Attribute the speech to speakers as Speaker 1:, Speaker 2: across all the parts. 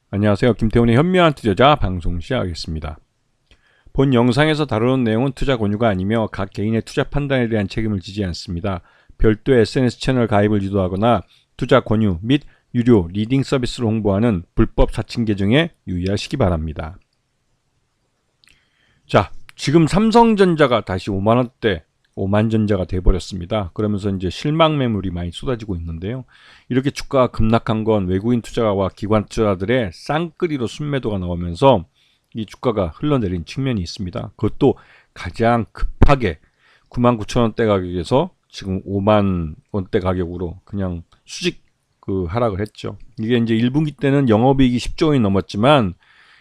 Speaker 1: 안녕하세요. 김태훈의 현명한 투자자 방송 시작하겠습니다. 본 영상에서 다루는 내용은 투자 권유가 아니며 각 개인의 투자 판단에 대한 책임을 지지 않습니다. 별도의 SNS 채널 가입을 유도하거나 투자 권유 및 유료 리딩 서비스를 홍보하는 불법 사칭 계정에 유의하시기 바랍니다. 자, 지금 삼성전자가 다시 5만원대 오만전자가 돼버렸습니다. 그러면서 이제 실망 매물이 많이 쏟아지고 있는데요. 이렇게 주가가 급락한 건 외국인 투자가와 기관 투자들의 쌍끌이로 순매도가 나오면서 이 주가가 흘러내린 측면이 있습니다. 그것도 가장 급하게 99,000원대 가격에서 지금 5만원대 가격으로 그냥 수직 하락을 했죠. 이게 이제 1분기 때는 영업이익이 10조 원이 넘었지만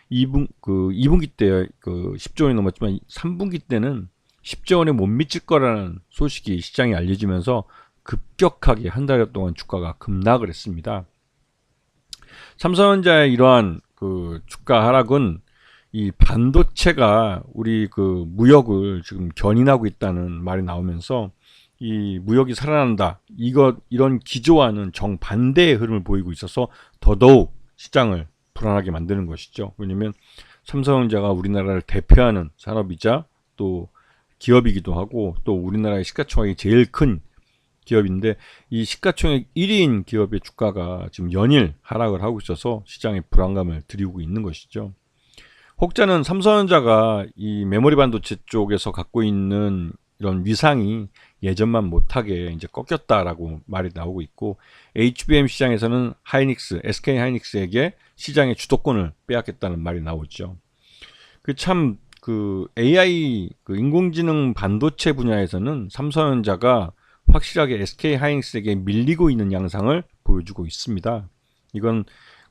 Speaker 1: 2분기 때 10조 원이 넘었지만 3분기 때는 10조 원에 못 미칠 거라는 소식이 시장에 알려지면서 급격하게 한 달여 동안 주가가 급락을 했습니다. 삼성전자의 이러한 주가 하락은 이 반도체가 우리 무역을 지금 견인하고 있다는 말이 나오면서 이 무역이 살아난다. 이런 기조와는 정반대의 흐름을 보이고 있어서 더더욱 시장을 불안하게 만드는 것이죠. 왜냐하면 삼성전자가 우리나라를 대표하는 산업이자 또 기업이기도 하고 또 우리나라의 시가총액이 제일 큰 기업인데 이 시가총액 1위인 기업의 주가가 지금 연일 하락을 하고 있어서 시장에 불안감을 드리고 있는 것이죠. 혹자는 삼성전자가 이 메모리 반도체 쪽에서 갖고 있는 이런 위상이 예전만 못하게 이제 꺾였다라고 말이 나오고 있고 HBM 시장에서는 SK 하이닉스에게 시장의 주도권을 빼앗겼다는 말이 나오죠. AI 인공지능 반도체 분야에서는 삼성전자가 확실하게 SK 하이닉스에게 밀리고 있는 양상을 보여주고 있습니다. 이건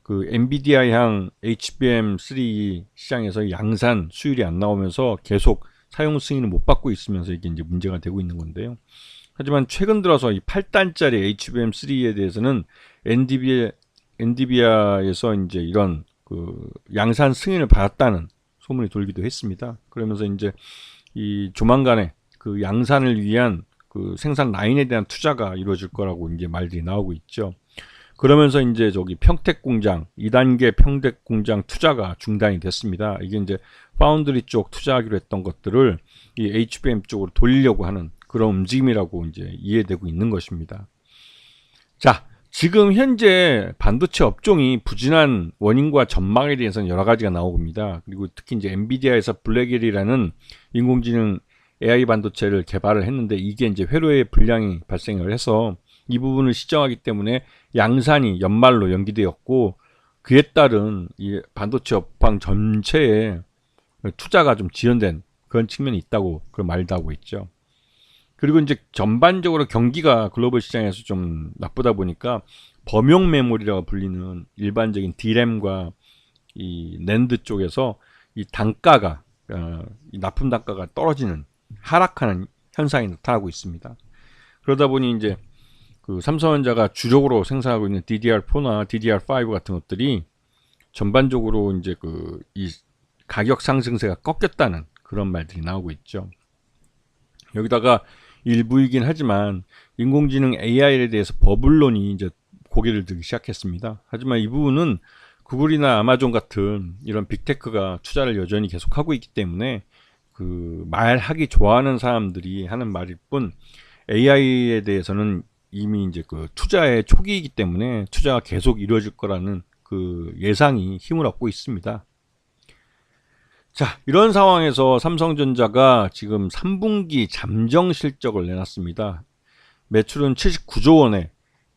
Speaker 1: 엔비디아향 HBM3 시장에서 양산 수율이 안 나오면서 계속 사용 승인을 못 받고 있으면서 이게 이제 문제가 되고 있는 건데요. 하지만 최근 들어서 이 8단짜리 HBM3에 대해서는 엔비디아에서 이제 이런 양산 승인을 받았다는 소문이 돌기도 했습니다. 그러면서 이제 이 조만간에 양산을 위한 생산 라인에 대한 투자가 이루어질 거라고 이제 말들이 나오고 있죠. 그러면서 이제 평택 공장 2단계 평택 공장 투자가 중단이 됐습니다. 이게 이제 파운드리 쪽 투자하기로 했던 것들을 이 HBM 쪽으로 돌리려고 하는 그런 움직임이라고 이제 이해되고 있는 것입니다. 자, 지금 현재 반도체 업종이 부진한 원인과 전망에 대해서는 여러 가지가 나옵니다. 그리고 특히 이제 엔비디아에서 블랙웰이라는 인공지능 AI 반도체를 개발을 했는데 이게 이제 회로에 불량이 발생을 해서 이 부분을 시정하기 때문에 양산이 연말로 연기되었고 그에 따른 이 반도체 업황 전체에 투자가 좀 지연된 그런 측면이 있다고 그런 말도 하고 있죠. 그리고 이제 전반적으로 경기가 글로벌 시장에서 좀 나쁘다 보니까 범용 메모리라고 불리는 일반적인 D램과 이 낸드 쪽에서 이 단가가 이 납품 단가가 떨어지는 하락하는 현상이 나타나고 있습니다. 그러다 보니 이제 삼성전자가 주력으로 생산하고 있는 DDR4나 DDR5 같은 것들이 전반적으로 이제 이 가격 상승세가 꺾였다는 그런 말들이 나오고 있죠. 여기다가 일부이긴 하지만 인공지능 AI에 대해서 버블론이 이제 고개를 들기 시작했습니다. 하지만 이 부분은 구글이나 아마존 같은 이런 빅테크가 투자를 여전히 계속하고 있기 때문에 말하기 좋아하는 사람들이 하는 말일 뿐 AI에 대해서는 이미 이제 투자의 초기이기 때문에 투자가 계속 이루어질 거라는 예상이 힘을 얻고 있습니다. 자, 이런 상황에서 삼성전자가 지금 3분기 잠정 실적을 내놨습니다. 매출은 79조 원에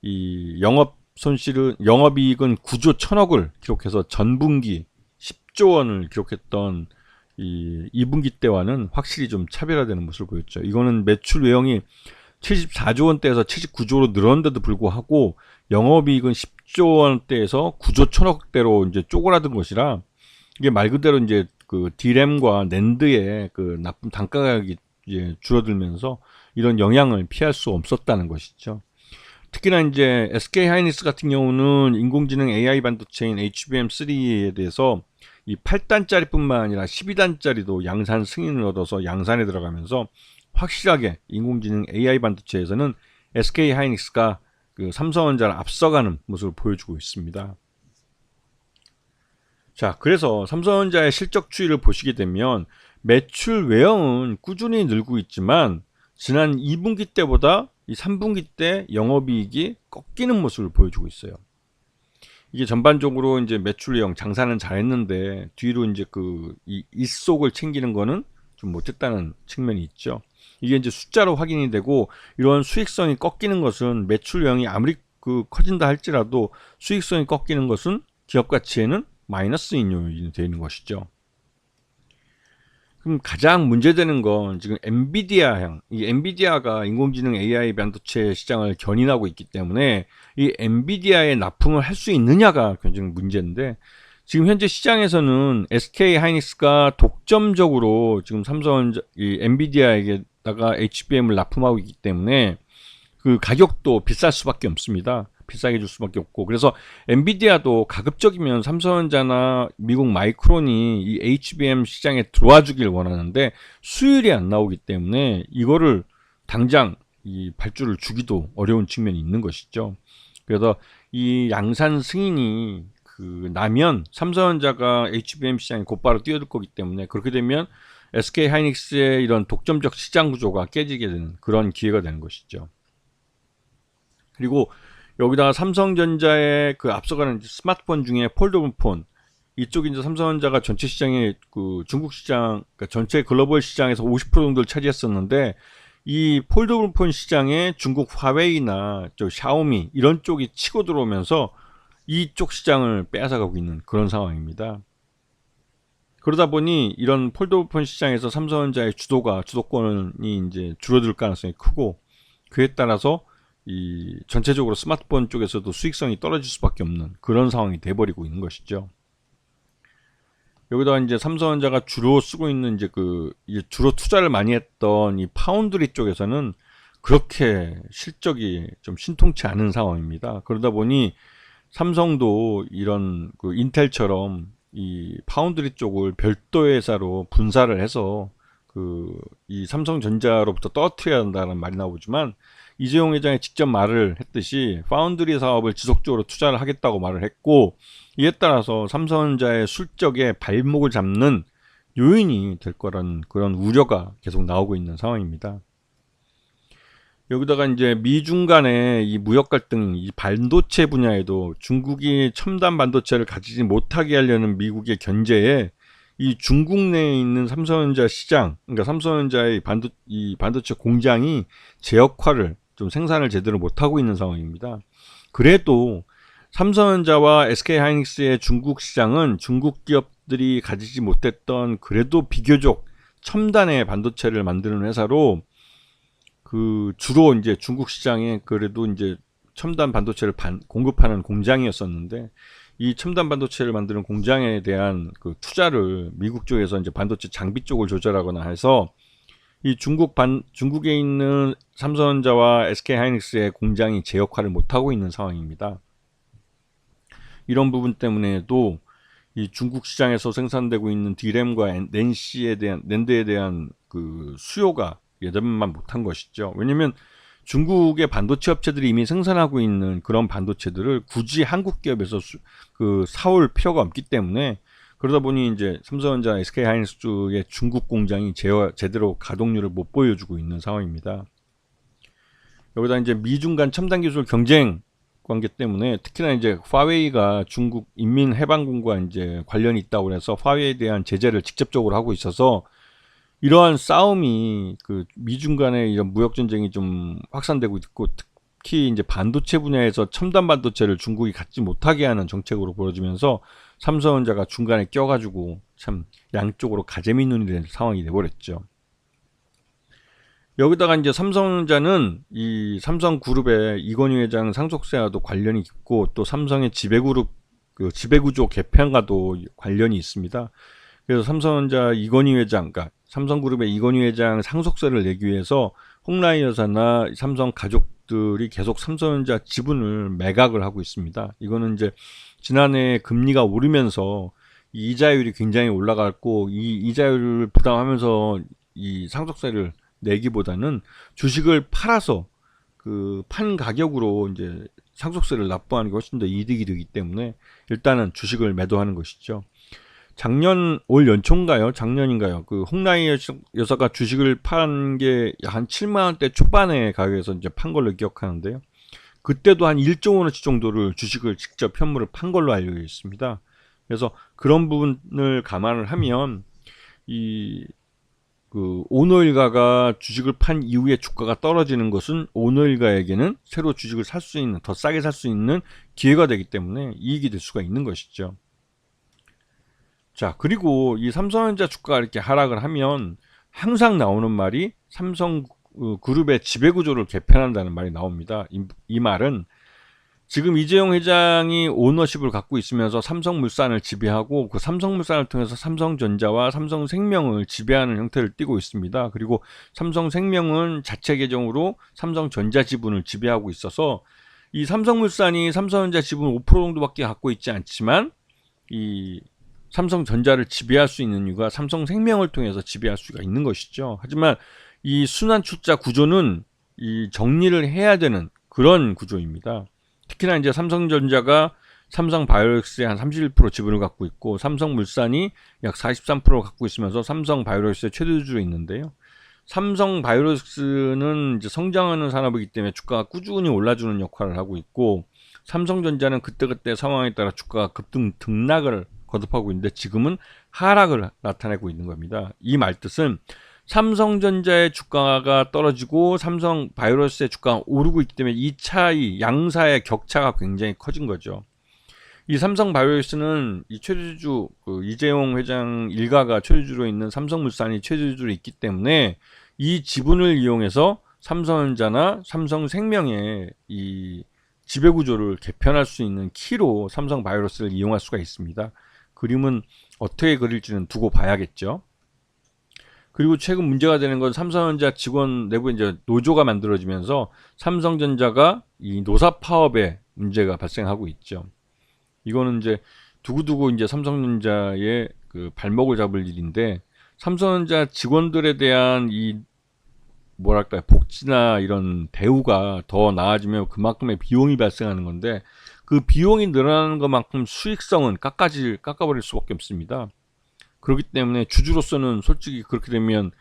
Speaker 1: 이 영업이익은 9조 1천억을 기록해서 전분기 10조 원을 기록했던 이 2분기 때와는 확실히 좀 차별화되는 모습을 보였죠. 이거는 매출 외형이 74조 원대에서 79조로 늘었는데도 불구하고 영업이익은 10조 원대에서 9조 1천억대로 이제 쪼그라든 것이라 이게 말 그대로 이제 D램과 낸드의 납품 단가 가격이 이제 줄어들면서 이런 영향을 피할 수 없었다는 것이죠. 특히나 이제 SK 하이닉스 같은 경우는 인공지능 AI 반도체인 HBM3에 대해서 이 8단짜리뿐만 아니라 12단짜리도 양산 승인을 얻어서 양산에 들어가면서 확실하게 인공지능 AI 반도체에서는 SK 하이닉스가 삼성전자를 앞서가는 모습을 보여주고 있습니다. 자, 그래서 삼성전자의 실적 추이를 보시게 되면 매출 외형은 꾸준히 늘고 있지만 지난 2분기 때보다 이 3분기 때 영업이익이 꺾이는 모습을 보여주고 있어요. 이게 전반적으로 이제 매출 외형 장사는 잘했는데 뒤로 이제 그 이 일속을 챙기는 거는 좀 못했다는 측면이 있죠. 이게 이제 숫자로 확인이 되고 이런 수익성이 꺾이는 것은 매출 외형이 아무리 그 커진다 할지라도 수익성이 꺾이는 것은 기업 가치에는 마이너스인 요인이 되는 것이죠. 그럼 가장 문제되는 건 지금 엔비디아향, 이 엔비디아가 인공지능 AI 반도체 시장을 견인하고 있기 때문에 이 엔비디아에 납품을 할 수 있느냐가 굉장히 문제인데 지금 현재 시장에서는 SK 하이닉스가 독점적으로 지금 삼성전자, 이 엔비디아에게다가 HBM을 납품하고 있기 때문에 그 가격도 비쌀 수밖에 없습니다. 비싸게 줄 수밖에 없고 그래서 엔비디아도 가급적이면 삼성전자나 미국 마이크론이 이 HBM 시장에 들어와 주길 원하는데 수율이 안 나오기 때문에 이거를 당장 이 발주를 주기도 어려운 측면이 있는 것이죠. 그래서 이 양산 승인이 그 나면 삼성전자가 HBM 시장에 곧바로 뛰어들 거기 때문에 그렇게 되면 SK 하이닉스의 이런 독점적 시장 구조가 깨지게 되는 그런 기회가 되는 것이죠. 그리고 여기다가 삼성전자의 그 앞서가는 스마트폰 중에 폴더블 폰 이쪽이 이제 삼성전자가 전체 시장의 그 중국 시장, 그러니까 전체 글로벌 시장에서 50% 정도를 차지했었는데 이 폴더블 폰 시장에 중국 화웨이나 저 샤오미 이런 쪽이 치고 들어오면서 이쪽 시장을 빼앗아가고 있는 그런 상황입니다. 그러다 보니 이런 폴더블 폰 시장에서 삼성전자의 주도권이 이제 줄어들 가능성이 크고 그에 따라서 이 전체적으로 스마트폰 쪽에서도 수익성이 떨어질 수밖에 없는 그런 상황이 돼버리고 있는 것이죠. 여기다가 이제 삼성전자가 주로 쓰고 있는 이제 이제 주로 투자를 많이 했던 이 파운드리 쪽에서는 그렇게 실적이 좀 신통치 않은 상황입니다. 그러다 보니 삼성도 이런 그 인텔처럼 이 파운드리 쪽을 별도의 회사로 분사를 해서 이 삼성전자로부터 떨어뜨려야 한다는 말이 나오지만 이재용 회장이 직접 말을 했듯이 파운드리 사업을 지속적으로 투자를 하겠다고 말을 했고 이에 따라서 삼성전자의 실적에 발목을 잡는 요인이 될 거라는 그런 우려가 계속 나오고 있는 상황입니다. 여기다가 이제 미중 간의 이 무역 갈등, 이 반도체 분야에도 중국이 첨단 반도체를 가지지 못하게 하려는 미국의 견제에 이 중국 내에 있는 삼성전자 시장, 그러니까 삼성전자의 이 반도체 공장이 제 역할을 좀 생산을 제대로 못하고 있는 상황입니다. 그래도 삼성전자와 SK하이닉스의 중국 시장은 중국 기업들이 가지지 못했던 그래도 비교적 첨단의 반도체를 만드는 회사로 주로 이제 중국 시장에 그래도 이제 첨단 반도체를 공급하는 공장이었었는데 이 첨단 반도체를 만드는 공장에 대한 그 투자를 미국 쪽에서 이제 반도체 장비 쪽을 조절하거나 해서 이 중국에 있는 삼성전자와 SK하이닉스의 공장이 제 역할을 못하고 있는 상황입니다. 이런 부분 때문에도 이 중국 시장에서 생산되고 있는 D램과 낸드에 대한 그 수요가 예전만 못한 것이죠. 왜냐면 중국의 반도체 업체들이 이미 생산하고 있는 그런 반도체들을 굳이 한국 기업에서 사올 필요가 없기 때문에 그러다 보니 이제 삼성전자, SK하이닉스 쪽의 중국 공장이 제대로 가동률을 못 보여주고 있는 상황입니다. 여기다 이제 미중 간 첨단 기술 경쟁 관계 때문에 특히나 이제 화웨이가 중국 인민해방군과 이제 관련이 있다고 해서 화웨이에 대한 제재를 직접적으로 하고 있어서 이러한 싸움이 미중 간의 이런 무역 전쟁이 좀 확산되고 있고 특히 이제 반도체 분야에서 첨단 반도체를 중국이 갖지 못하게 하는 정책으로 벌어지면서 삼성전자가 중간에 껴가지고 참 양쪽으로 가재미 눈이 된 상황이 돼버렸죠. 여기다가 이제 삼성전자는 이 삼성그룹의 이건희 회장 상속세와도 관련이 있고 또 삼성의 지배그룹 지배구조 개편과도 관련이 있습니다. 그래서 삼성전자 이건희 회장, 그러니까 삼성그룹의 이건희 회장 상속세를 내기 위해서 홍라희 여사나 삼성 가족들이 계속 삼성전자 지분을 매각을 하고 있습니다. 이거는 이제 지난해 금리가 오르면서 이 이자율이 굉장히 올라갔고 이 이자율을 부담하면서 이 상속세를 내기보다는 주식을 팔아서 판 가격으로 이제 상속세를 납부하는 게 훨씬 더 이득이 되기 때문에 일단은 주식을 매도하는 것이죠. 올 연초인가요? 작년인가요? 그 홍나희 여사가 주식을 판 게 한 7만 원대 초반의 가격에서 이제 판 걸로 기억하는데요. 그때도 한 1조 원어치 정도를 주식을 직접 현물을 판 걸로 알려져 있습니다. 그래서 그런 부분을 감안을 하면 오너일가가 주식을 판 이후에 주가가 떨어지는 것은 오너일가에게는 새로 주식을 살 수 있는, 더 싸게 살 수 있는 기회가 되기 때문에 이익이 될 수가 있는 것이죠. 자, 그리고 이 삼성전자 주가가 이렇게 하락을 하면 항상 나오는 말이 삼성 그룹의 지배구조를 개편한다는 말이 나옵니다. 이 말은 지금 이재용 회장이 오너십을 갖고 있으면서 삼성물산을 지배하고 그 삼성물산을 통해서 삼성전자와 삼성생명을 지배하는 형태를 띠고 있습니다. 그리고 삼성생명은 자체 계정으로 삼성전자 지분을 지배하고 있어서 이 삼성물산이 삼성전자 지분 5% 정도밖에 갖고 있지 않지만 이 삼성전자를 지배할 수 있는 이유가 삼성생명을 통해서 지배할 수가 있는 것이죠. 하지만 이 순환출자 구조는 이 정리를 해야 되는 그런 구조입니다. 특히나 이제 삼성전자가 삼성바이오로직스의 한 31% 지분을 갖고 있고 삼성물산이 약 43%를 갖고 있으면서 삼성바이오로직스의 최대주주로 있는데요. 삼성바이오로직스는 이제 성장하는 산업이기 때문에 주가가 꾸준히 올라주는 역할을 하고 있고 삼성전자는 그때그때 상황에 따라 주가가 등락을 거듭하고 있는데 지금은 하락을 나타내고 있는 겁니다. 이 말뜻은 삼성전자의 주가가 떨어지고 삼성바이오로직스의 주가가 오르고 있기 때문에 이 차이, 양사의 격차가 굉장히 커진 거죠. 이 삼성바이오로직스는 이 최대주주 이재용 회장 일가가 최대주주로 있는 삼성물산이 최대주주로 있기 때문에 이 지분을 이용해서 삼성전자나 삼성생명의 이 지배구조를 개편할 수 있는 키로 삼성바이오로직스를 이용할 수가 있습니다. 그림은 어떻게 그릴지는 두고 봐야겠죠. 그리고 최근 문제가 되는 건 삼성전자 직원 내부에 이제 노조가 만들어지면서 삼성전자가 이 노사 파업에 문제가 발생하고 있죠. 이거는 이제 두고두고 이제 삼성전자의 그 발목을 잡을 일인데 삼성전자 직원들에 대한 이 뭐랄까요 복지나 이런 대우가 더 나아지면 그만큼의 비용이 발생하는 건데 그 비용이 늘어나는 것만큼 수익성은 깎아버릴 수밖에 없습니다. 그렇기 때문에 주주로서는 솔직히 그렇게 되면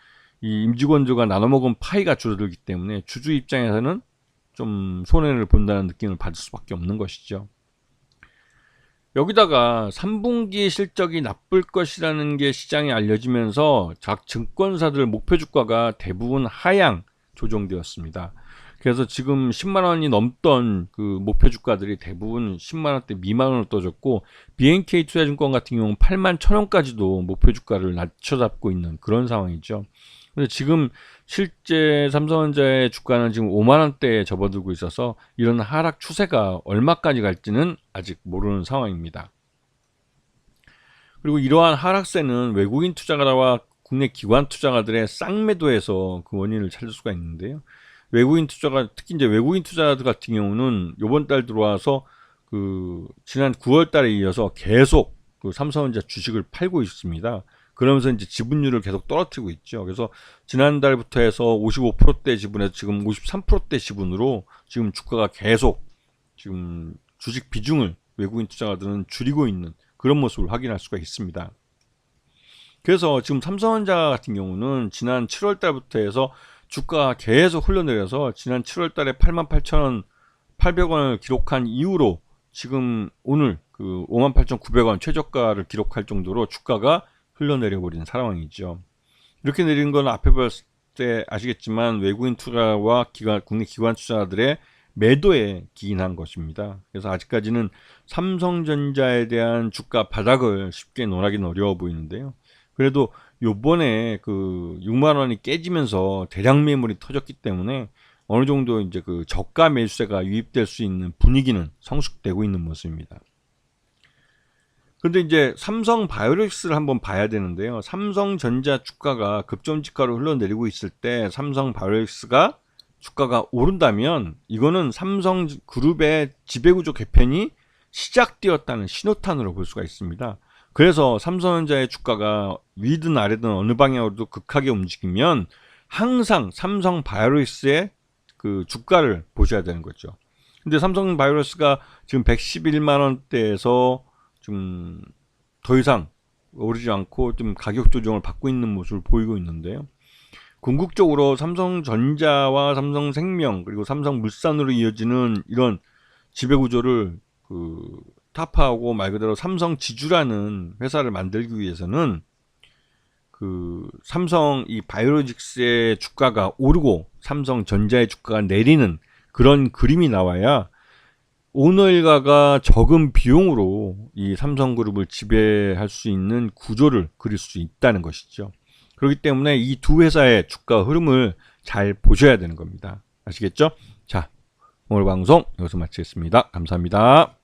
Speaker 1: 이 임직원들과 나눠먹은 파이가 줄어들기 때문에 주주 입장에서는 좀 손해를 본다는 느낌을 받을 수밖에 없는 것이죠. 여기다가 3분기 실적이 나쁠 것이라는 게 시장에 알려지면서 각 증권사들 목표 주가가 대부분 하향 조정되었습니다. 그래서 지금 10만 원이 넘던 그 목표 주가들이 대부분 10만 원대 미만으로 떠졌고 BNK 투자증권 같은 경우는 8만 1,000원까지도 목표 주가를 낮춰잡고 있는 그런 상황이죠. 근데 지금 실제 삼성전자의 주가는 지금 5만 원대에 접어들고 있어서 이런 하락 추세가 얼마까지 갈지는 아직 모르는 상황입니다. 그리고 이러한 하락세는 외국인 투자가와 국내 기관 투자가들의 쌍매도에서 그 원인을 찾을 수가 있는데요. 특히 이제 외국인 투자자들 같은 경우는 이번 달 들어와서 그 지난 9월 달에 이어서 계속 그 삼성전자 주식을 팔고 있습니다. 그러면서 이제 지분율을 계속 떨어뜨리고 있죠. 그래서 지난달부터 해서 55%대 지분에서 지금 53%대 지분으로 지금 주가가 계속 지금 주식 비중을 외국인 투자자들은 줄이고 있는 그런 모습을 확인할 수가 있습니다. 그래서 지금 삼성전자 같은 경우는 지난 7월 달부터 해서 주가가 계속 흘러내려서 지난 7월 달에 88,800원을 기록한 이후로 지금 오늘 그 58,900원 최저가를 기록할 정도로 주가가 흘러내려 버린 상황이죠. 이렇게 내린 건 앞에 봤을 때 아시겠지만 외국인 투자와 국내 기관 투자들의 매도에 기인한 것입니다. 그래서 아직까지는 삼성전자에 대한 주가 바닥을 쉽게 논하기는 어려워 보이는데요. 그래도 요번에 그 6만 원이 깨지면서 대량 매물이 터졌기 때문에 어느 정도 이제 그 저가 매수세가 유입될 수 있는 분위기는 성숙되고 있는 모습입니다. 그런데 이제 삼성바이오로직스를 한번 봐야 되는데요. 삼성전자 주가가 급전직하로 흘러내리고 있을 때 삼성바이오로직스가 주가가 오른다면 이거는 삼성그룹의 지배구조 개편이 시작되었다는 신호탄으로 볼 수가 있습니다. 그래서 삼성전자의 주가가 위든 아래든 어느 방향으로도 극하게 움직이면 항상 삼성바이오로직스의 그 주가를 보셔야 되는 거죠. 근데 삼성바이오로스가 지금 111만 원대에서 좀 더 이상 오르지 않고 좀 가격 조정을 받고 있는 모습을 보이고 있는데요. 궁극적으로 삼성전자와 삼성생명 그리고 삼성물산으로 이어지는 이런 지배구조를 타파하고 말 그대로 삼성지주라는 회사를 만들기 위해서는 삼성 이 바이오로직스의 주가가 오르고 삼성전자의 주가가 내리는 그런 그림이 나와야 오너일가가 적은 비용으로 이 삼성그룹을 지배할 수 있는 구조를 그릴 수 있다는 것이죠. 그렇기 때문에 이 두 회사의 주가 흐름을 잘 보셔야 되는 겁니다. 아시겠죠? 자, 오늘 방송 여기서 마치겠습니다. 감사합니다.